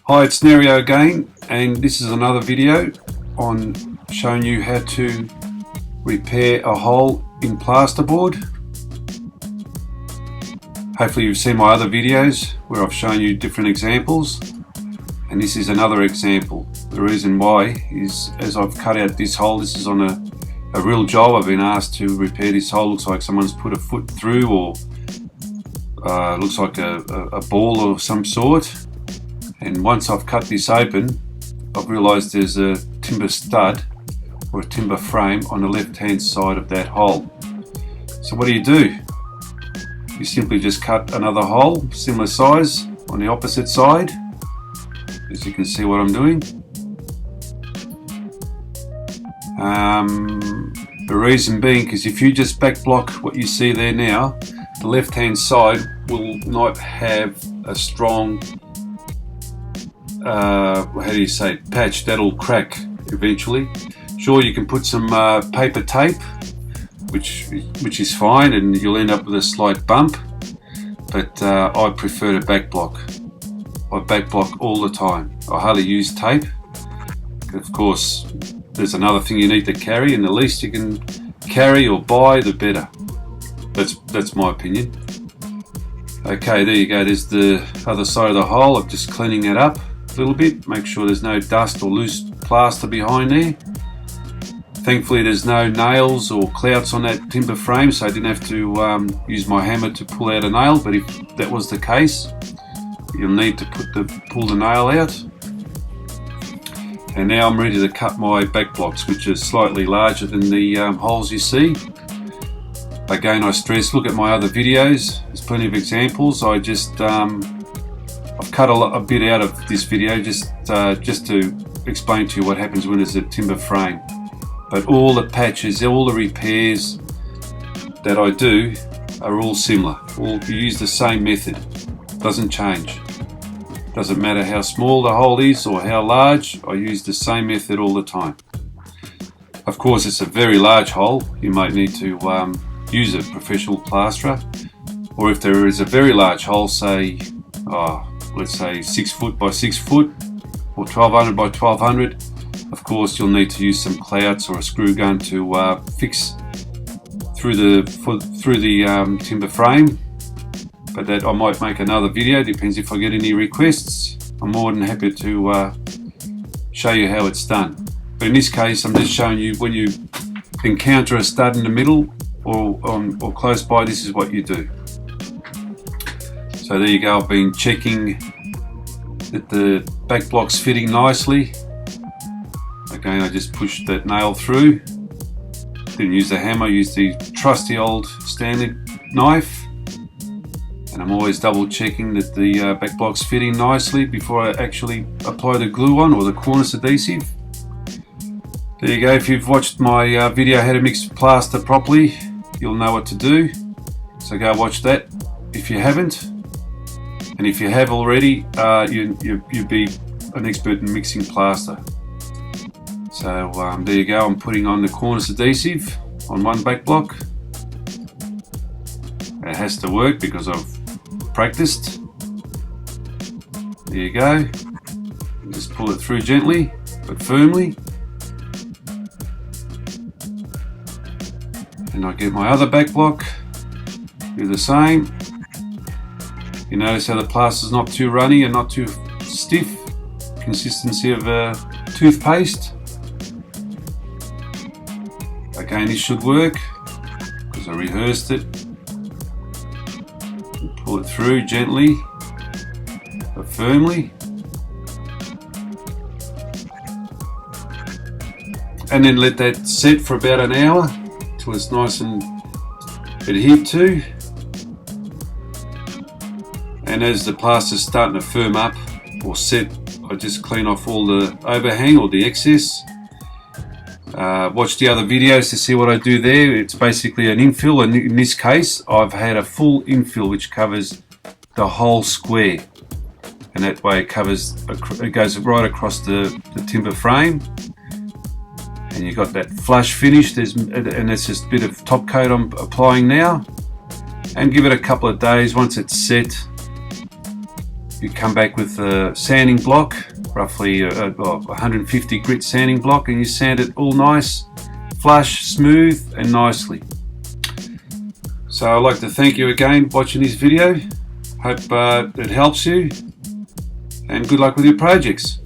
Hi, it's Nerio again, and this is another video on showing you how to repair a hole in plasterboard. Hopefully you've seen my other videos where I've shown you different examples, and this is another example. The reason why is as I've cut out this hole, this is on a real job. I've been asked to repair this hole. Looks like someone's put a foot through, or looks like a ball of some sort. And once I've cut this open, I've realised there's a timber stud or a timber frame on the left hand side of that hole. So what do? You simply just cut another hole, similar size, on the opposite side, as you can see what I'm doing. The reason being, because if you just back block what you see there now, the left hand side will not have a strong patch that'll crack eventually. Sure, you can put some paper tape, which is fine, and you'll end up with a slight bump, but I prefer to back block. I back block all the time. I hardly use tape. Of course, there's another thing you need to carry, and the least you can carry or buy, the better. That's my opinion. Okay, there you go. There's the other side of the hole. I'm just cleaning that up a little bit, make sure there's no dust or loose plaster behind there. Thankfully there's no nails or clouts on that timber frame, so I didn't have to use my hammer to pull out a nail, but if that was the case, you'll need to pull the nail out. And now I'm ready to cut my back blocks, which are slightly larger than the holes you see. Again, I stress, look at my other videos, there's plenty of examples. I've cut a bit out of this video just to explain to you what happens when there's a timber frame. But all the patches, all the repairs that I do are all similar. You use the same method, doesn't change. Doesn't matter how small the hole is or how large, I use the same method all the time. Of course, it's a very large hole, you might need to use a professional plasterer, or if there is a very large hole, say let's say 6 foot by 6 foot or 1200 by 1200, of course you'll need to use some clouts or a screw gun to fix through the timber frame. But that I might make another video, depends if I get any requests. I'm more than happy to show you how it's done. But in this case, I'm just showing you when you encounter a stud in the middle or close by, this is what you do. So there you go, I've been checking that the back block's fitting nicely. Again, I just pushed that nail through. Didn't use the hammer, used the trusty old standard knife. And I'm always double checking that the back block's fitting nicely before I actually apply the glue on, or the cornice adhesive. There you go, if you've watched my video how to mix plaster properly, you'll know what to do. So go watch that if you haven't. And if you have already, you'd be an expert in mixing plaster. So there you go, I'm putting on the cornice adhesive on one back block. It has to work because I've practiced. There you go. Just pull it through gently but firmly. And I get my other back block, do the same. You notice how the plaster's not too runny and not too stiff. Consistency of toothpaste. Again, this should work because I rehearsed it. Pull it through gently but firmly. And then let that set for about an hour till it's nice and adhered to. And as the plaster's starting to firm up or set, I just clean off all the overhang or the excess. Watch the other videos to see what I do there. It's basically an infill, and in this case I've had a full infill which covers the whole square, and that way it goes right across the timber frame, and you've got that flush finish. And that's just a bit of top coat I'm applying now, and give it a couple of days. Once it's set, You come back with a sanding block, roughly 150 grit sanding block, and you sand it all nice, flush, smooth and nicely. So I'd like to thank you again for watching this video. Hope it helps you, and good luck with your projects.